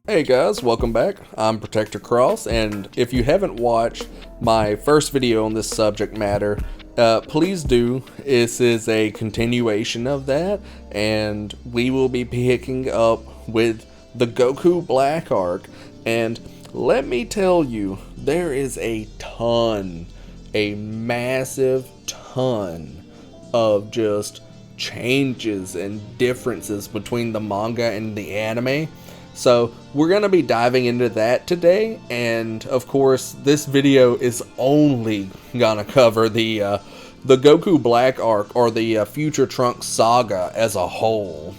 Hey guys, welcome back. I'm Protector Cross, and if you haven't watched my first video on this subject matter, please do. This is a continuation of that, and we will be picking up with the Goku Black arc. And let me tell you, there is a massive ton of just changes and differences between the manga and the anime. So we're going to be diving into that today, and of course this video is only going to cover the Goku Black arc, or the Future Trunks Saga as a whole.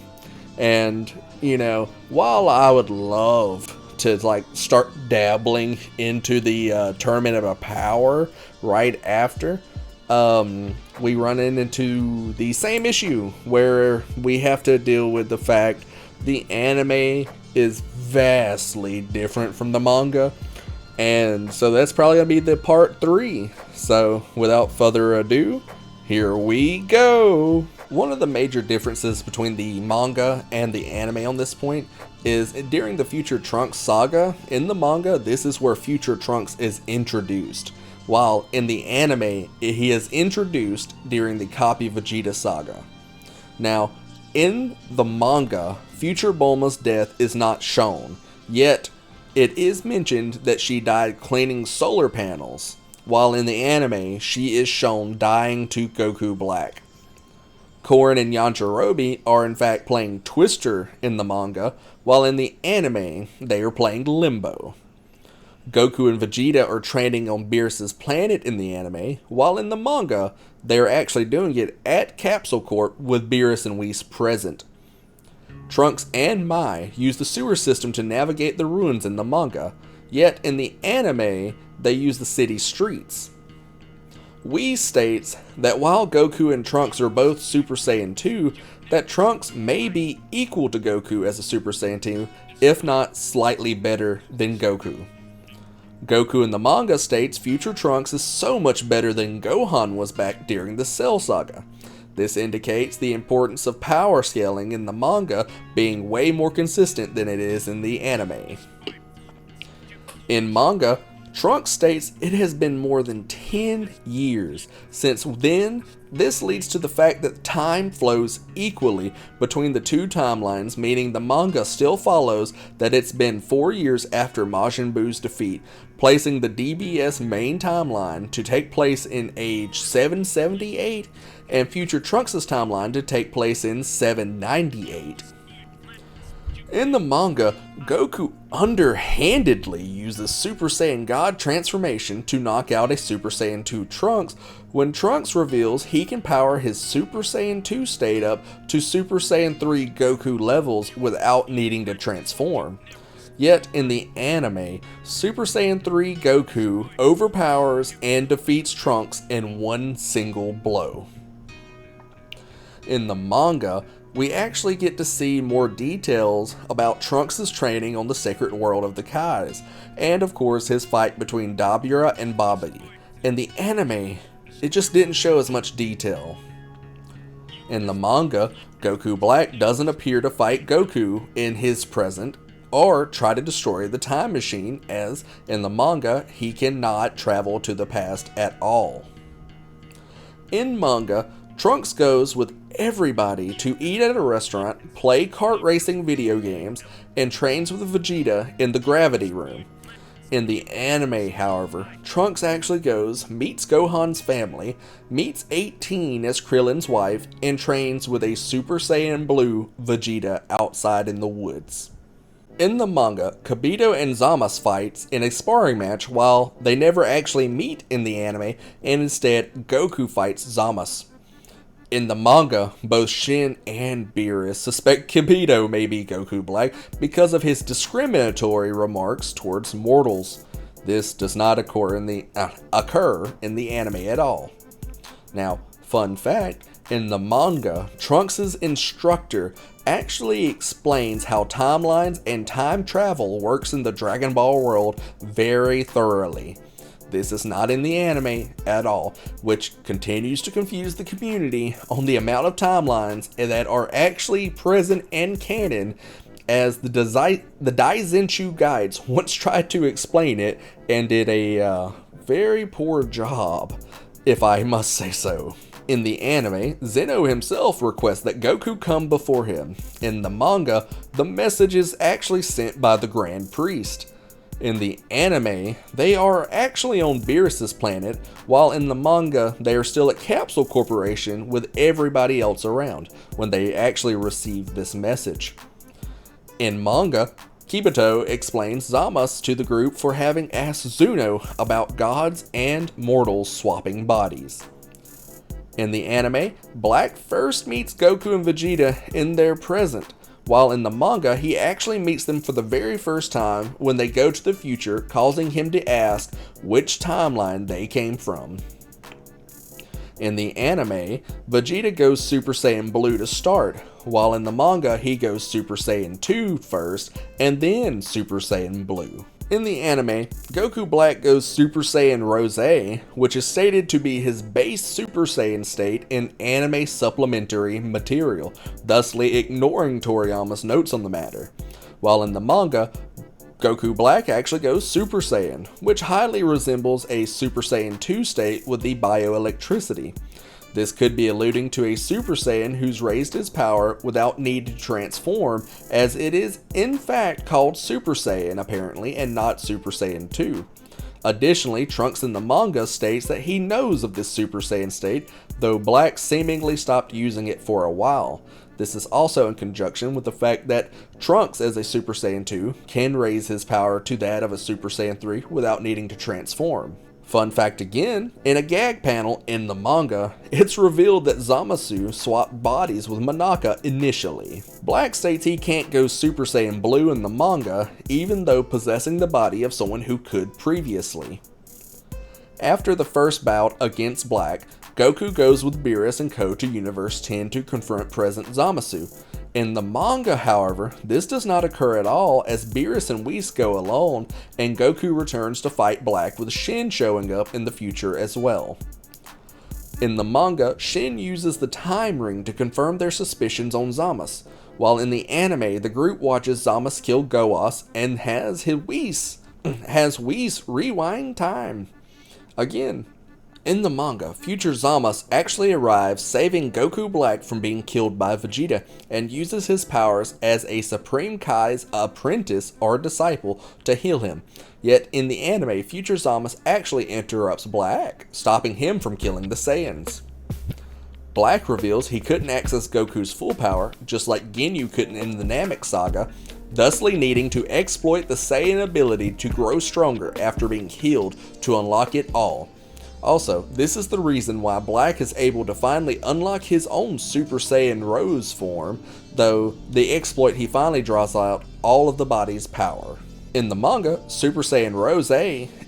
And you know, while I would love to start dabbling into the Tournament of Power right after, we run into the same issue where we have to deal with the fact the anime is vastly different from the manga, and so that's probably gonna be the part 3. So without further ado, here we go. One of the major differences between the manga and the anime on this point is during the Future Trunks Saga. In the manga, this is where Future Trunks is introduced, while in the anime he is introduced during the Copy Vegeta Saga. Now, in the manga, Future Bulma's death is not shown, yet it is mentioned that she died cleaning solar panels, while in the anime she is shown dying to Goku Black. Korin and Yajirobe are in fact playing Twister in the manga, while in the anime they are playing Limbo. Goku and Vegeta are training on Beerus's planet in the anime, while in the manga, they are actually doing it at Capsule Corp with Beerus and Whis present. Trunks and Mai use the sewer system to navigate the ruins in the manga, yet in the anime, they use the city streets. Whis states that while Goku and Trunks are both Super Saiyan 2, that Trunks may be equal to Goku as a Super Saiyan 2, if not slightly better than Goku. Goku in the manga states Future Trunks is so much better than Gohan was back during the Cell Saga. This indicates the importance of power scaling in the manga being way more consistent than it is in the anime. In manga, Trunks states it has been more than 10 years since then. This leads to the fact that time flows equally between the two timelines, meaning the manga still follows that it's been 4 years after Majin Buu's defeat, placing the DBS main timeline to take place in age 778 and Future Trunks' timeline to take place in 798. In the manga, Goku underhandedly uses Super Saiyan God transformation to knock out a Super Saiyan 2 Trunks when Trunks reveals he can power his Super Saiyan 2 state up to Super Saiyan 3 Goku levels without needing to transform. Yet in the anime, Super Saiyan 3 Goku overpowers and defeats Trunks in one single blow. In the manga, we actually get to see more details about Trunks' training on the sacred world of the Kais, and of course his fight between Dabura and Babidi. In the anime, it just didn't show as much detail. In the manga, Goku Black doesn't appear to fight Goku in his present, or try to destroy the time machine, as in the manga he cannot travel to the past at all. In manga, Trunks goes with everybody to eat at a restaurant, play kart racing video games, and trains with Vegeta in the gravity room. In the anime, however, Trunks actually goes, meets Gohan's family, meets 18 as Krillin's wife, and trains with a Super Saiyan Blue Vegeta outside in the woods. In the manga, Kibito and Zamasu fights in a sparring match, while they never actually meet in the anime, and instead Goku fights Zamasu. In the manga, both Shin and Beerus suspect Kibito may be Goku Black because of his discriminatory remarks towards mortals. This does not occur in the anime at all. Now, fun fact, in the manga, Trunks' instructor actually explains how timelines and time travel works in the Dragon Ball world very thoroughly. This is not in the anime at all, which continues to confuse the community on the amount of timelines that are actually present and canon as the Daizenshuu guides once tried to explain it and did a very poor job, if I must say so. In the anime, Zeno himself requests that Goku come before him. In the manga, the message is actually sent by the Grand Priest. In the anime, they are actually on Beerus's planet, while in the manga, they are still at Capsule Corporation with everybody else around when they actually receive this message. In manga, Kibito explains Zamasu to the group for having asked Zuno about gods and mortals swapping bodies. In the anime, Black first meets Goku and Vegeta in their present, while in the manga he actually meets them for the very first time when they go to the future, causing him to ask which timeline they came from. In the anime, Vegeta goes Super Saiyan Blue to start, while in the manga he goes Super Saiyan 2 first and then Super Saiyan Blue. In the anime, Goku Black goes Super Saiyan Rose, which is stated to be his base Super Saiyan state in anime supplementary material, thusly ignoring Toriyama's notes on the matter. While in the manga, Goku Black actually goes Super Saiyan, which highly resembles a Super Saiyan 2 state with the bioelectricity. This could be alluding to a Super Saiyan who's raised his power without need to transform, as it is in fact called Super Saiyan apparently and not Super Saiyan 2. Additionally, Trunks in the manga states that he knows of this Super Saiyan state, though Black seemingly stopped using it for a while. This is also in conjunction with the fact that Trunks as a Super Saiyan 2 can raise his power to that of a Super Saiyan 3 without needing to transform. Fun fact again, in a gag panel in the manga, it's revealed that Zamasu swapped bodies with Monaka initially. Black states he can't go Super Saiyan Blue in the manga, even though possessing the body of someone who could previously. After the first bout against Black, Goku goes with Beerus and Co to Universe 10 to confront present Zamasu. In the manga, however, this does not occur at all, as Beerus and Whis go alone, and Goku returns to fight Black with Shin showing up in the future as well. In the manga, Shin uses the time ring to confirm their suspicions on Zamasu, while in the anime, the group watches Zamasu kill Goas and has Whis rewind time. Again, in the manga, future Zamasu actually arrives, saving Goku Black from being killed by Vegeta, and uses his powers as a Supreme Kai's apprentice or disciple to heal him. Yet in the anime, future Zamasu actually interrupts Black, stopping him from killing the Saiyans. Black reveals he couldn't access Goku's full power, just like Ginyu couldn't in the Namek saga, thusly needing to exploit the Saiyan ability to grow stronger after being healed to unlock it all. Also, this is the reason why Black is able to finally unlock his own Super Saiyan Rose form, though the exploit he finally draws out all of the body's power. In the manga, Super Saiyan Rose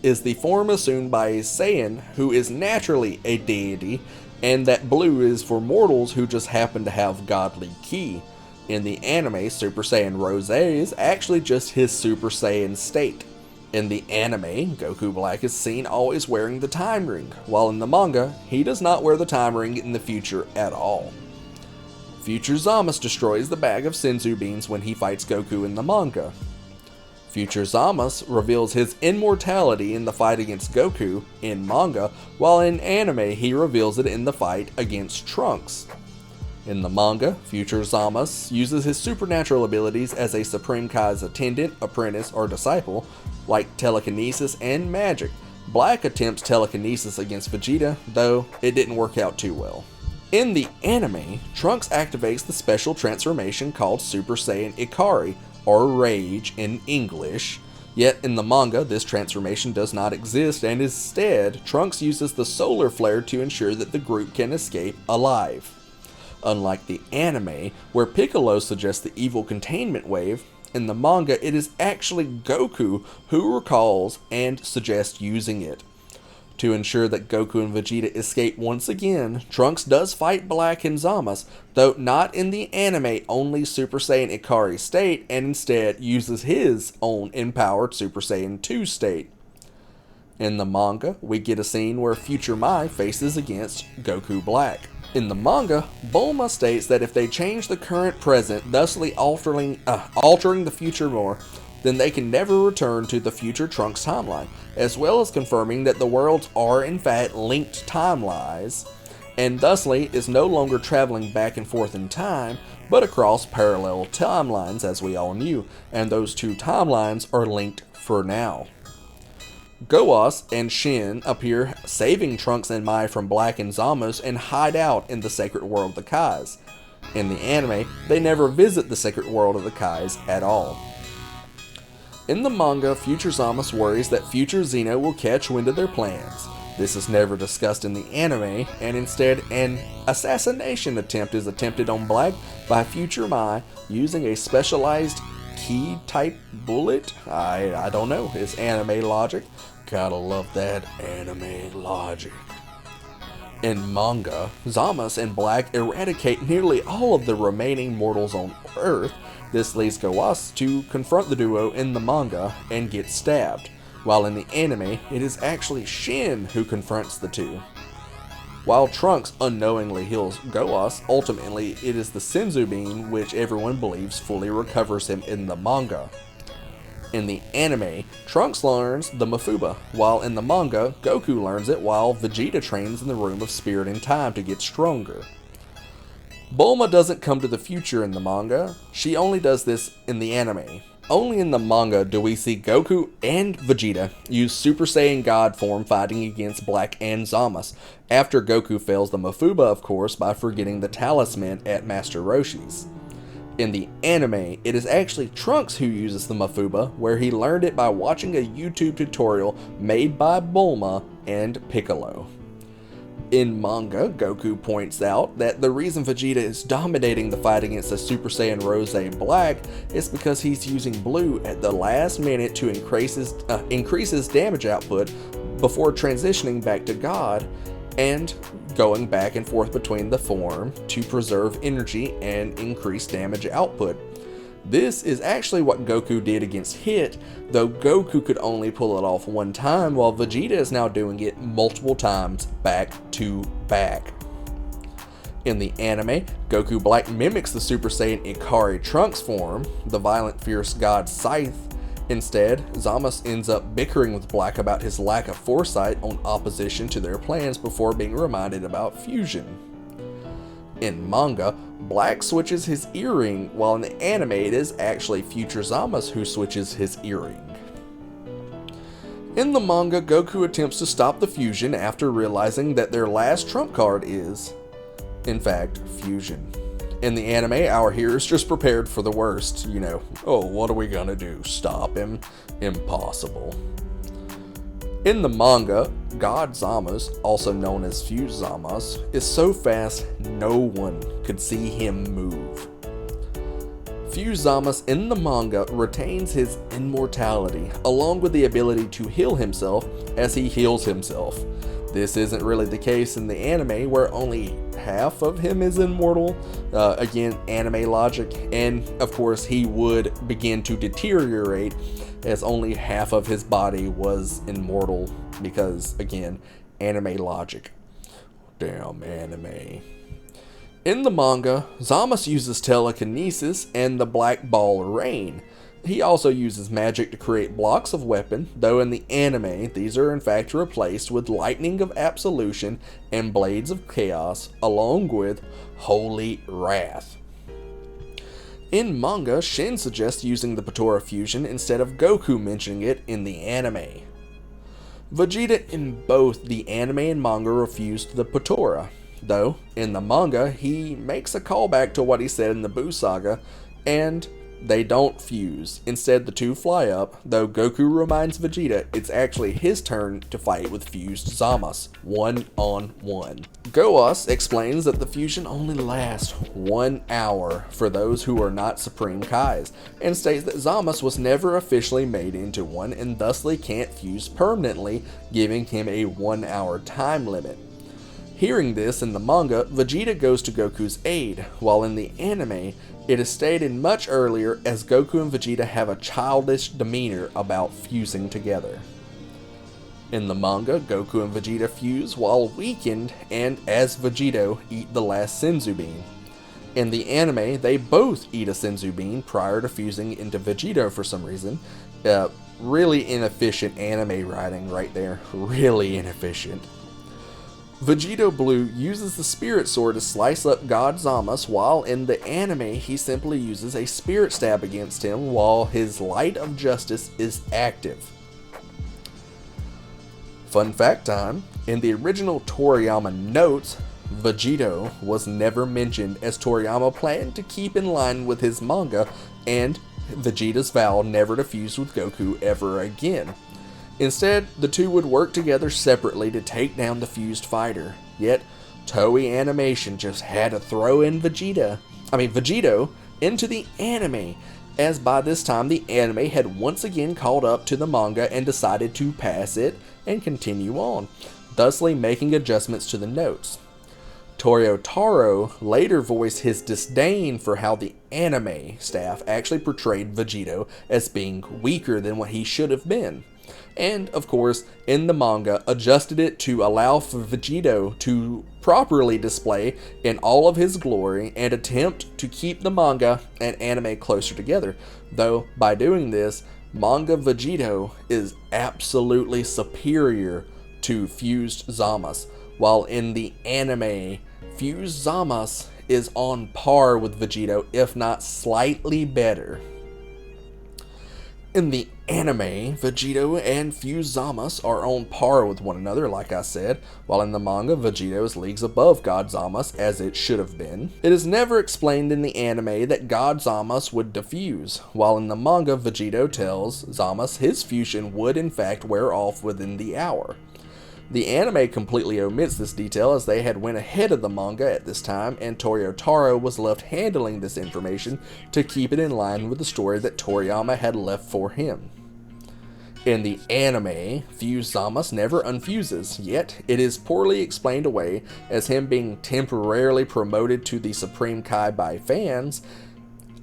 is the form assumed by a Saiyan who is naturally a deity, and that blue is for mortals who just happen to have godly ki. In the anime, Super Saiyan Rose is actually just his Super Saiyan state. In the anime, Goku Black is seen always wearing the time ring, while in the manga, he does not wear the time ring in the future at all. Future Zamasu destroys the bag of senzu beans when he fights Goku in the manga. Future Zamasu reveals his immortality in the fight against Goku in manga, while in anime he reveals it in the fight against Trunks. In the manga, future Zamasu uses his supernatural abilities as a Supreme Kai's attendant, apprentice, or disciple, like telekinesis and magic. Black attempts telekinesis against Vegeta, though it didn't work out too well. In the anime, Trunks activates the special transformation called Super Saiyan Ikari, or Rage in English, yet in the manga this transformation does not exist, and instead Trunks uses the solar flare to ensure that the group can escape alive. Unlike the anime, where Piccolo suggests the evil containment wave, in the manga it is actually Goku who recalls and suggests using it. To ensure that Goku and Vegeta escape once again, Trunks does fight Black and Zamasu, though not in the anime only Super Saiyan Ikari state, and instead uses his own empowered Super Saiyan 2 state. In the manga, we get a scene where Future Mai faces against Goku Black. In the manga, Bulma states that if they change the current present, thusly altering the future more, then they can never return to the Future Trunks timeline, as well as confirming that the worlds are in fact linked timelines, and thusly is no longer traveling back and forth in time, but across parallel timelines as we all knew, and those two timelines are linked for now. Goas and Shin appear saving Trunks and Mai from Black and Zamasu and hide out in the sacred world of the Kais. In the anime, they never visit the sacred world of the Kais at all. In the manga, future Zamasu worries that future Xeno will catch wind of their plans. This is never discussed in the anime, and instead an assassination attempt is attempted on Black by future Mai using a specialized key type bullet. I don't know, it's anime logic. Gotta love that anime logic. In manga, Zamasu and Black eradicate nearly all of the remaining mortals on Earth. This leads Goas to confront the duo in the manga and get stabbed, while in the anime it is actually Shin who confronts the two. While Trunks unknowingly heals Goas, ultimately it is the Senzu beam which everyone believes fully recovers him in the manga. In the anime, Trunks learns the Mafuba, while in the manga, Goku learns it while Vegeta trains in the Room of Spirit and Time to get stronger. Bulma doesn't come to the future in the manga, she only does this in the anime. Only in the manga do we see Goku and Vegeta use Super Saiyan God form fighting against Black and Zamasu, after Goku fails the Mafuba of course by forgetting the talisman at Master Roshi's. In the anime, it is actually Trunks who uses the Mafuba, where he learned it by watching a YouTube tutorial made by Bulma and Piccolo. In manga, Goku points out that the reason Vegeta is dominating the fight against the Super Saiyan Rose Black is because he's using blue at the last minute to increase his damage output before transitioning back to God and going back and forth between the form to preserve energy and increase damage output. This is actually what Goku did against Hit, though Goku could only pull it off one time, while Vegeta is now doing it multiple times back to back. In the anime, Goku Black mimics the Super Saiyan Ikari Trunks form, the violent fierce god Scythe. Instead, Zamasu ends up bickering with Black about his lack of foresight on opposition to their plans before being reminded about fusion. In manga, Black switches his earring, while in the anime it is actually future Zamasu who switches his earring. In the manga, Goku attempts to stop the fusion after realizing that their last trump card is, in fact, fusion. In the anime, our heroes just prepared for the worst, oh, what are we gonna do, stop him? Impossible. In the manga, God Zamasu, also known as Fuse Zamasu, is so fast no one could see him move. Fuse Zamasu in the manga retains his immortality, along with the ability to heal himself as he heals himself. This isn't really the case in the anime, where only half of him is immortal. Again, anime logic, and of course he would begin to deteriorate as only half of his body was immortal, because again, anime logic. Damn anime. In the manga, Zamasu uses telekinesis and the black ball rain. He also uses magic to create blocks of weapon, though in the anime, these are in fact replaced with lightning of absolution and blades of chaos, along with holy wrath. In manga, Shin suggests using the pt2 fusion instead of Goku mentioning it in the anime. Vegeta in both the anime and manga refused the pt2, though in the manga he makes a callback to what he said in the Buu saga, and they don't fuse. Instead, the two fly up, though Goku reminds Vegeta it's actually his turn to fight with fused Zamasu, one-on-one. Goas explains that the fusion only lasts 1 hour for those who are not Supreme Kais, and states that Zamasu was never officially made into one and thusly can't fuse permanently, giving him a 1 hour time limit. Hearing this in the manga, Vegeta goes to Goku's aid, while in the anime, it is stated much earlier as Goku and Vegeta have a childish demeanor about fusing together. In the manga, Goku and Vegeta fuse while weakened and as Vegito eat the last Senzu bean. In the anime, they both eat a Senzu bean prior to fusing into Vegito for some reason. Really inefficient anime writing right there. Really inefficient. Vegito Blue uses the Spirit Sword to slice up God Zamasu, while in the anime he simply uses a Spirit Stab against him while his Light of Justice is active. Fun fact time, in the original Toriyama notes, Vegito was never mentioned, as Toriyama planned to keep in line with his manga and Vegeta's vow never to fuse with Goku ever again. Instead, the two would work together separately to take down the fused fighter. Yet, Toei Animation just had to throw in Vegito into the anime, as by this time the anime had once again caught up to the manga and decided to pass it and continue on, thusly making adjustments to the notes. Taro later voiced his disdain for how the anime staff actually portrayed Vegito as being weaker than what he should have been. And, of course, in the manga, adjusted it to allow for Vegito to properly display in all of his glory and attempt to keep the manga and anime closer together. Though, by doing this, manga Vegito is absolutely superior to fused Zamasu, while in the anime, fused Zamasu is on par with Vegito, if not slightly better. In the anime, Vegito and fused Zamasu are on par with one another, like I said, while in the manga, Vegito is leagues above God Zamasu, as it should have been. It is never explained in the anime that God Zamasu would defuse, while in the manga, Vegito tells Zamasu his fusion would in fact wear off within the hour. The anime completely omits this detail, as they had went ahead of the manga at this time, and Taro was left handling this information to keep it in line with the story that Toriyama had left for him. In the anime, fused Zamasu never unfuses, yet it is poorly explained away as him being temporarily promoted to the Supreme Kai by fans.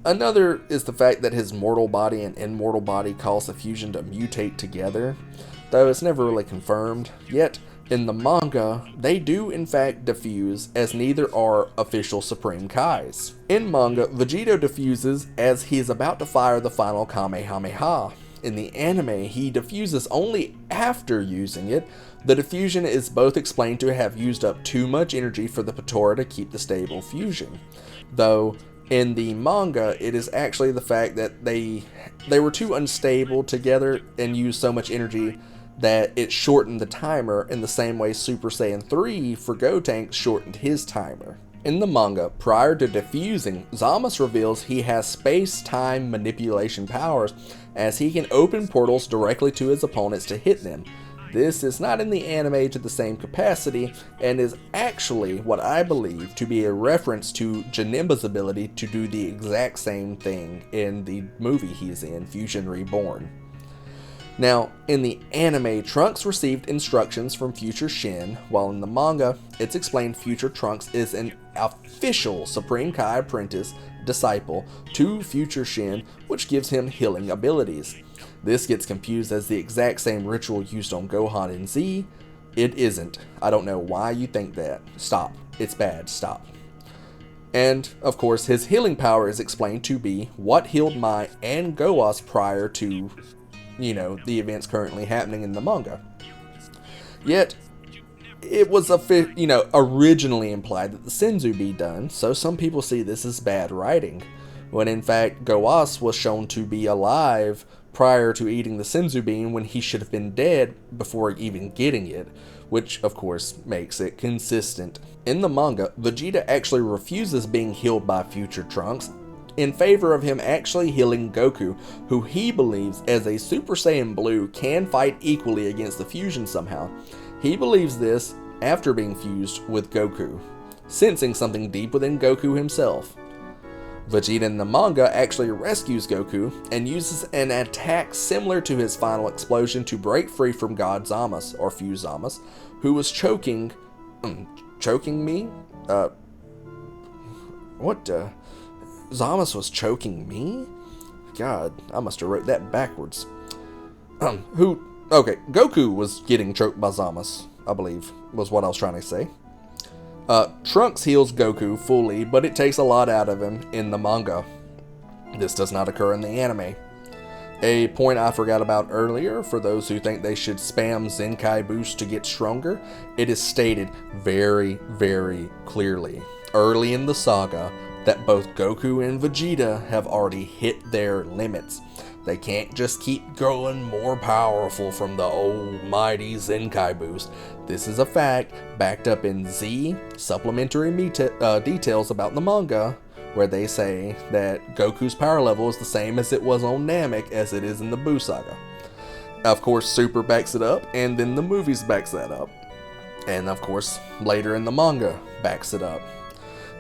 Another is the fact that his mortal body and immortal body cause the fusion to mutate together, though it's never really confirmed. Yet, in the manga, they do in fact diffuse, as neither are official Supreme Kais. In manga, Vegito diffuses as he is about to fire the final Kamehameha. In the anime, he diffuses only after using it. The diffusion is both explained to have used up too much energy for the Patora to keep the stable fusion, though in the manga, it is actually the fact that they were too unstable together and used so much energy that it shortened the timer, in the same way Super Saiyan 3 for Gotenks shortened his timer. In the manga, prior to defusing, Zamasu reveals he has space-time manipulation powers, as he can open portals directly to his opponents to hit them. This is not in the anime to the same capacity, and is actually what I believe to be a reference to Janemba's ability to do the exact same thing in the movie he's in, Fusion Reborn. Now, in the anime, Trunks received instructions from Future Shin, while in the manga, it's explained Future Trunks is an official Supreme Kai apprentice disciple to Future Shin, which gives him healing abilities. This gets confused as the exact same ritual used on Gohan and Z. It isn't. I don't know why you think that. Stop. It's bad. Stop. And, of course, his healing power is explained to be what healed Mai and Goas prior to, the events currently happening in the manga. Yet, it was originally implied that the Senzu be done, so some people see this as bad writing, when in fact Goas was shown to be alive prior to eating the Senzu bean when he should have been dead before even getting it, which of course makes it consistent. In the manga, Vegeta actually refuses being healed by Future Trunks in favor of him actually healing Goku, who he believes as a Super Saiyan Blue can fight equally against the fusion somehow. He believes this after being fused with Goku, sensing something deep within Goku himself. Vegeta in the manga actually rescues Goku and uses an attack similar to his final explosion to break free from God Zamasu, or Fused Zamasu, who was choking me? Zamasu was choking me? God, I must have wrote that backwards. Okay, Goku was getting choked by Zamasu, I believe, was what I was trying to say. Trunks heals Goku fully, but it takes a lot out of him in the manga. This does not occur in the anime. A point I forgot about earlier, for those who think they should spam Zenkai boost to get stronger, it is stated very, very clearly early in the saga that both Goku and Vegeta have already hit their limits. They can't just keep growing more powerful from the almighty Zenkai boost. This is a fact backed up in Z supplementary details about the manga, where they say that Goku's power level is the same as it was on Namek as it is in the Buu Saga. Of course, Super backs it up, and then the movies backs that up. And of course, later in the manga backs it up.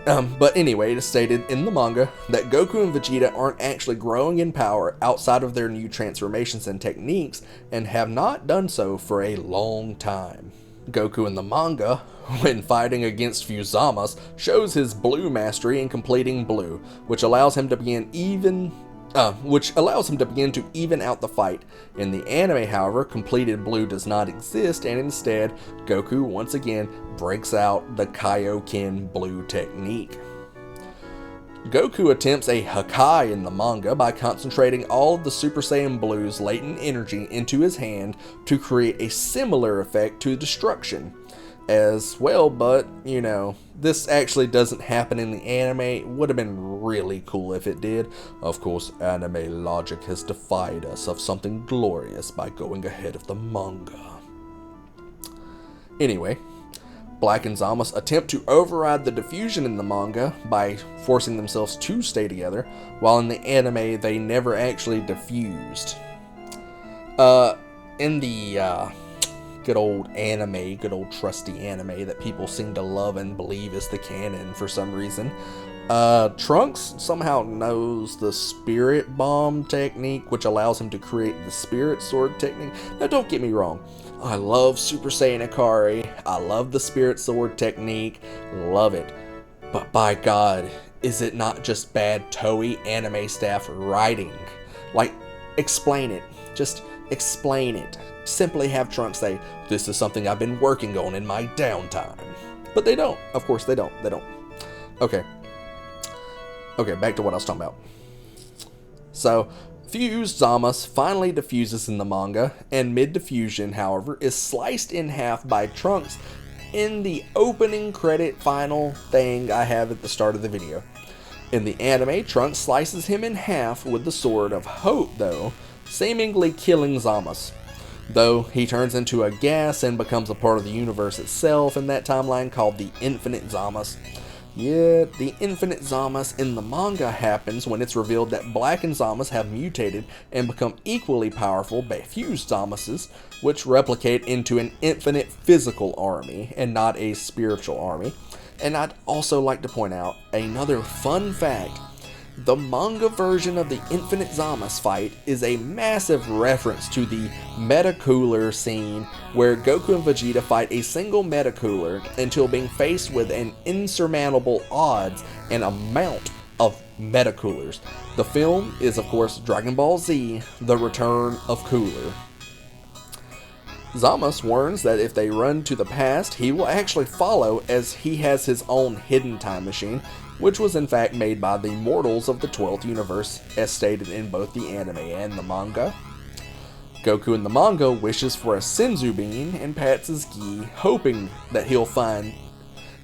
But anyway, it is stated in the manga that Goku and Vegeta aren't actually growing in power outside of their new transformations and techniques, and have not done so for a long time. Goku in the manga, when fighting against Zamasu, shows his blue mastery in completing blue, which allows him to begin to even out the fight. In the anime, however, completed blue does not exist, and instead, Goku once again breaks out the Kaioken blue technique. Goku attempts a Hakai in the manga by concentrating all of the Super Saiyan Blue's latent energy into his hand to create a similar effect to destruction as well, but, you know, this actually doesn't happen in the anime. It would have been really cool if it did. Of course, anime logic has defied us of something glorious by going ahead of the manga. Anyway, Black and Zamasu attempt to override the diffusion in the manga by forcing themselves to stay together, while in the anime they never actually diffused. In the good old anime, good old trusty anime that people seem to love and believe is the canon for some reason, Trunks somehow knows the spirit bomb technique, which allows him to create the spirit sword technique. Now don't get me wrong, I love Super Saiyan Ikari, I love the spirit sword technique, love it, but by God, is it not just bad Toei anime staff writing? Like, explain it, just explain it. Simply have Trunks say, this is something I've been working on in my downtime. But they don't. Of course they don't. They don't. Okay, back to what I was talking about. So, fused Zamasu finally diffuses in the manga, and mid-diffusion, however, is sliced in half by Trunks in the opening credit final thing I have at the start of the video. In the anime, Trunks slices him in half with the Sword of Hope, though, seemingly killing Zamasu. Though he turns into a gas and becomes a part of the universe itself in that timeline called the Infinite Zamasu. Yet, the Infinite Zamasu in the manga happens when it's revealed that Black and Zamasu have mutated and become equally powerful by fused Zamasus, which replicate into an infinite physical army and not a spiritual army. And I'd also like to point out another fun fact. The manga version of the Infinite Zamasu fight is a massive reference to the Metacooler scene where Goku and Vegeta fight a single Metacooler until being faced with an insurmountable odds and amount of Metacoolers. The film is, of course, Dragon Ball Z, The Return of Cooler. Zamasu warns that if they run to the past, he will actually follow, as he has his own hidden time machine, which was in fact made by the mortals of the 12th universe, as stated in both the anime and the manga. Goku in the manga wishes for a Senzu bean and pats his gi, hoping that he'll find,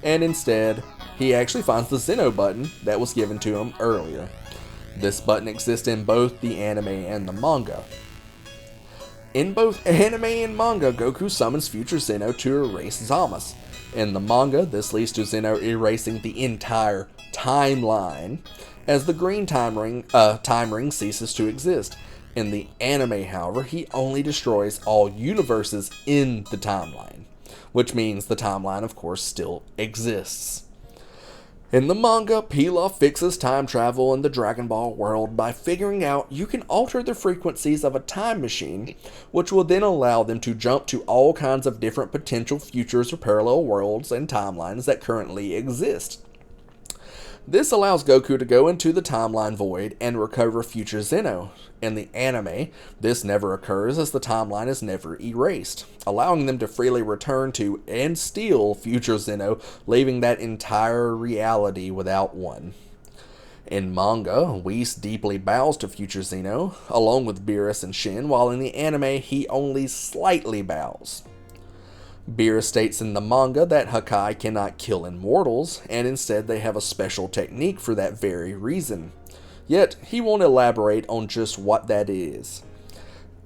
and instead, he actually finds the Zeno button that was given to him earlier. This button exists in both the anime and the manga. In both anime and manga, Goku summons future Zeno to erase Zamasu. In the manga, this leads to Zeno erasing the entire timeline, as the green time ring ceases to exist. In the anime, however, he only destroys all universes in the timeline, which means the timeline, of course, still exists. In the manga, Pilaf fixes time travel in the Dragon Ball world by figuring out you can alter the frequencies of a time machine, which will then allow them to jump to all kinds of different potential futures or parallel worlds and timelines that currently exist. This allows Goku to go into the timeline void and recover Future Zeno. In the anime, this never occurs as the timeline is never erased, allowing them to freely return to and steal Future Zeno, leaving that entire reality without one. In manga, Whis deeply bows to Future Zeno, along with Beerus and Shin, while in the anime he only slightly bows. Beerus states in the manga that Hakai cannot kill immortals, and instead they have a special technique for that very reason. Yet, he won't elaborate on just what that is.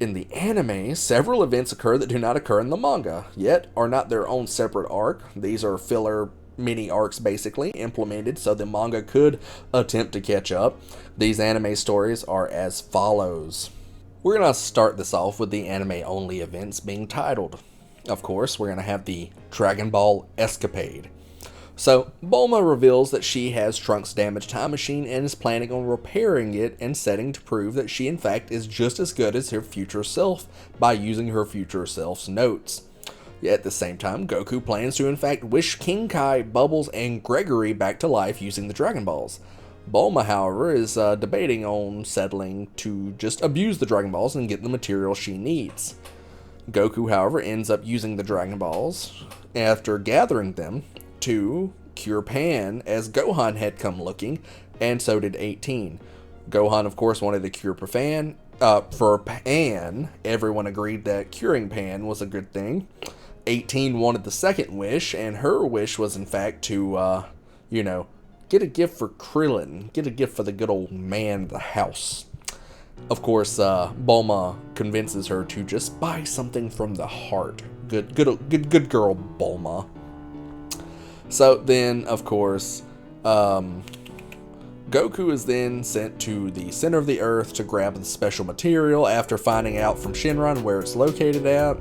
In the anime, several events occur that do not occur in the manga, yet are not their own separate arc. These are filler mini arcs basically, implemented so the manga could attempt to catch up. These anime stories are as follows. We're going to start this off with the anime-only events being titled. Of course, we're going to have the Dragon Ball Escapade. So, Bulma reveals that she has Trunks' damaged time machine and is planning on repairing it and setting to prove that she in fact is just as good as her future self by using her future self's notes. Yet at the same time, Goku plans to in fact wish King Kai, Bubbles, and Gregory back to life using the Dragon Balls. Bulma, however, is debating on settling to just abuse the Dragon Balls and get the material she needs. Goku, however, ends up using the Dragon Balls after gathering them to cure Pan, as Gohan had come looking, and so did 18. Gohan, of course, wanted to cure Pan. For Pan, everyone agreed that curing Pan was a good thing. 18 wanted the second wish, and her wish was, in fact, to, get a gift for Krillin. Get a gift for the good old man of the house. Of course, Bulma convinces her to just buy something from the heart. Good girl, Bulma. So then, of course, Goku is then sent to the center of the earth to grab the special material after finding out from Shenron where it's located at,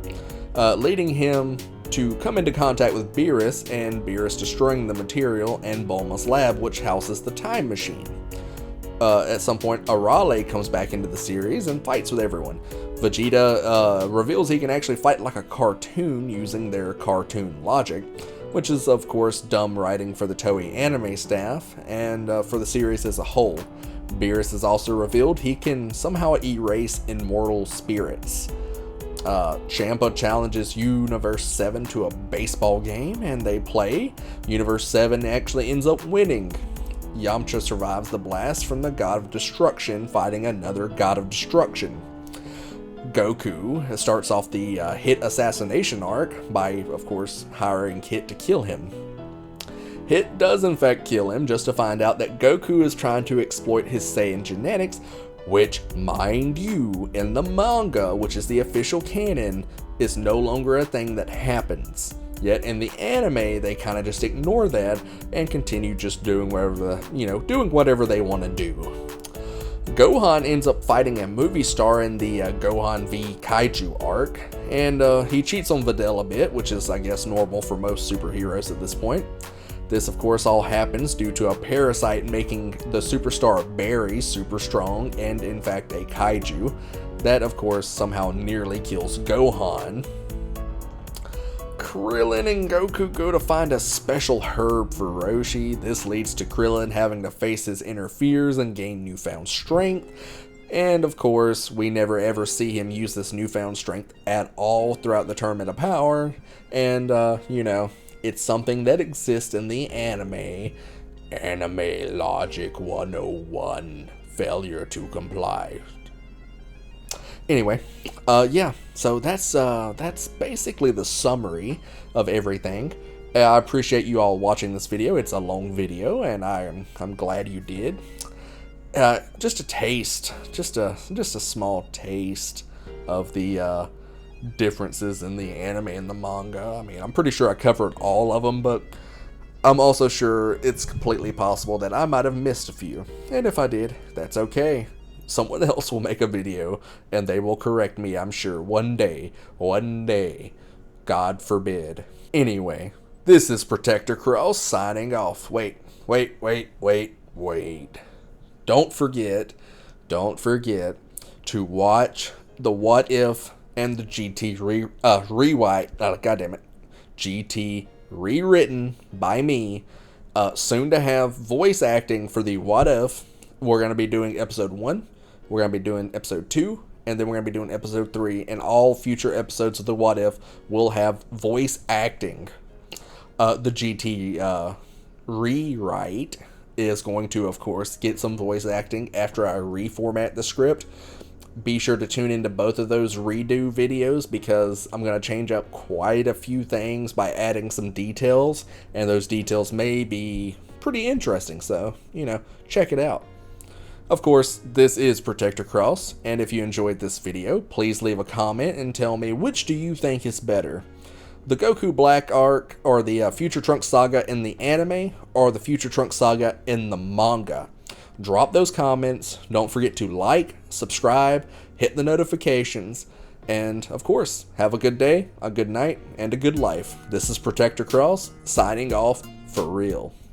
leading him to come into contact with Beerus, and Beerus destroying the material and Bulma's lab, which houses the time machine. At some point, Arale comes back into the series and fights with everyone. Vegeta reveals he can actually fight like a cartoon using their cartoon logic, which is, of course, dumb writing for the Toei anime staff and for the series as a whole. Beerus has also revealed he can somehow erase immortal spirits. Champa challenges Universe 7 to a baseball game, and they play. Universe 7 actually ends up winning. Yamcha survives the blast from the God of Destruction, fighting another God of Destruction. Goku starts off the Hit assassination arc by, of course, hiring Hit to kill him. Hit does in fact kill him, just to find out that Goku is trying to exploit his Saiyan genetics, which, mind you, in the manga, which is the official canon, is no longer a thing that happens. Yet in the anime, they kind of just ignore that and continue just doing whatever they want to do. Gohan ends up fighting a movie star in the Gohan v Kaiju arc, and he cheats on Videl a bit, which is, I guess, normal for most superheroes at this point. This, of course, all happens due to a parasite making the superstar Barry super strong and, in fact, a kaiju. That, of course, somehow nearly kills Gohan. Krillin and Goku go to find a special herb for Roshi. This leads to Krillin having to face his inner fears and gain newfound strength. And, of course, we never ever see him use this newfound strength at all throughout the Tournament of Power. And, it's something that exists in the anime. Anime Logic 101. Failure to comply. Anyway, so that's basically the summary of everything. I appreciate you all watching this video. It's a long video, and I'm glad you did. Just a taste, just a small taste of the differences in the anime and the manga. I mean, I'm pretty sure I covered all of them, but I'm also sure it's completely possible that I might have missed a few. And if I did, that's okay. Someone else will make a video, and they will correct me, I'm sure, one day. God forbid. Anyway, this is Protector Cross signing off. Wait. Don't forget to watch the What If and the GT GT rewritten by me Soon to have voice acting for the What If. We're going to be doing episode 1, we're going to be doing episode 2, and then we're going to be doing episode 3, and all future episodes of the What If will have voice acting. The GT rewrite is going to, of course, get some voice acting after I reformat the script. Be sure to tune into both of those redo videos because I'm going to change up quite a few things by adding some details, and those details may be pretty interesting, so, check it out. Of course, this is Protector Cross, and if you enjoyed this video, please leave a comment and tell me which do you think is better. The Goku Black arc, or the Future Trunks Saga in the anime, or the Future Trunks Saga in the manga. Drop those comments. Don't forget to like, subscribe, hit the notifications, and of course, have a good day, a good night, and a good life. This is Protector Cross, signing off for real.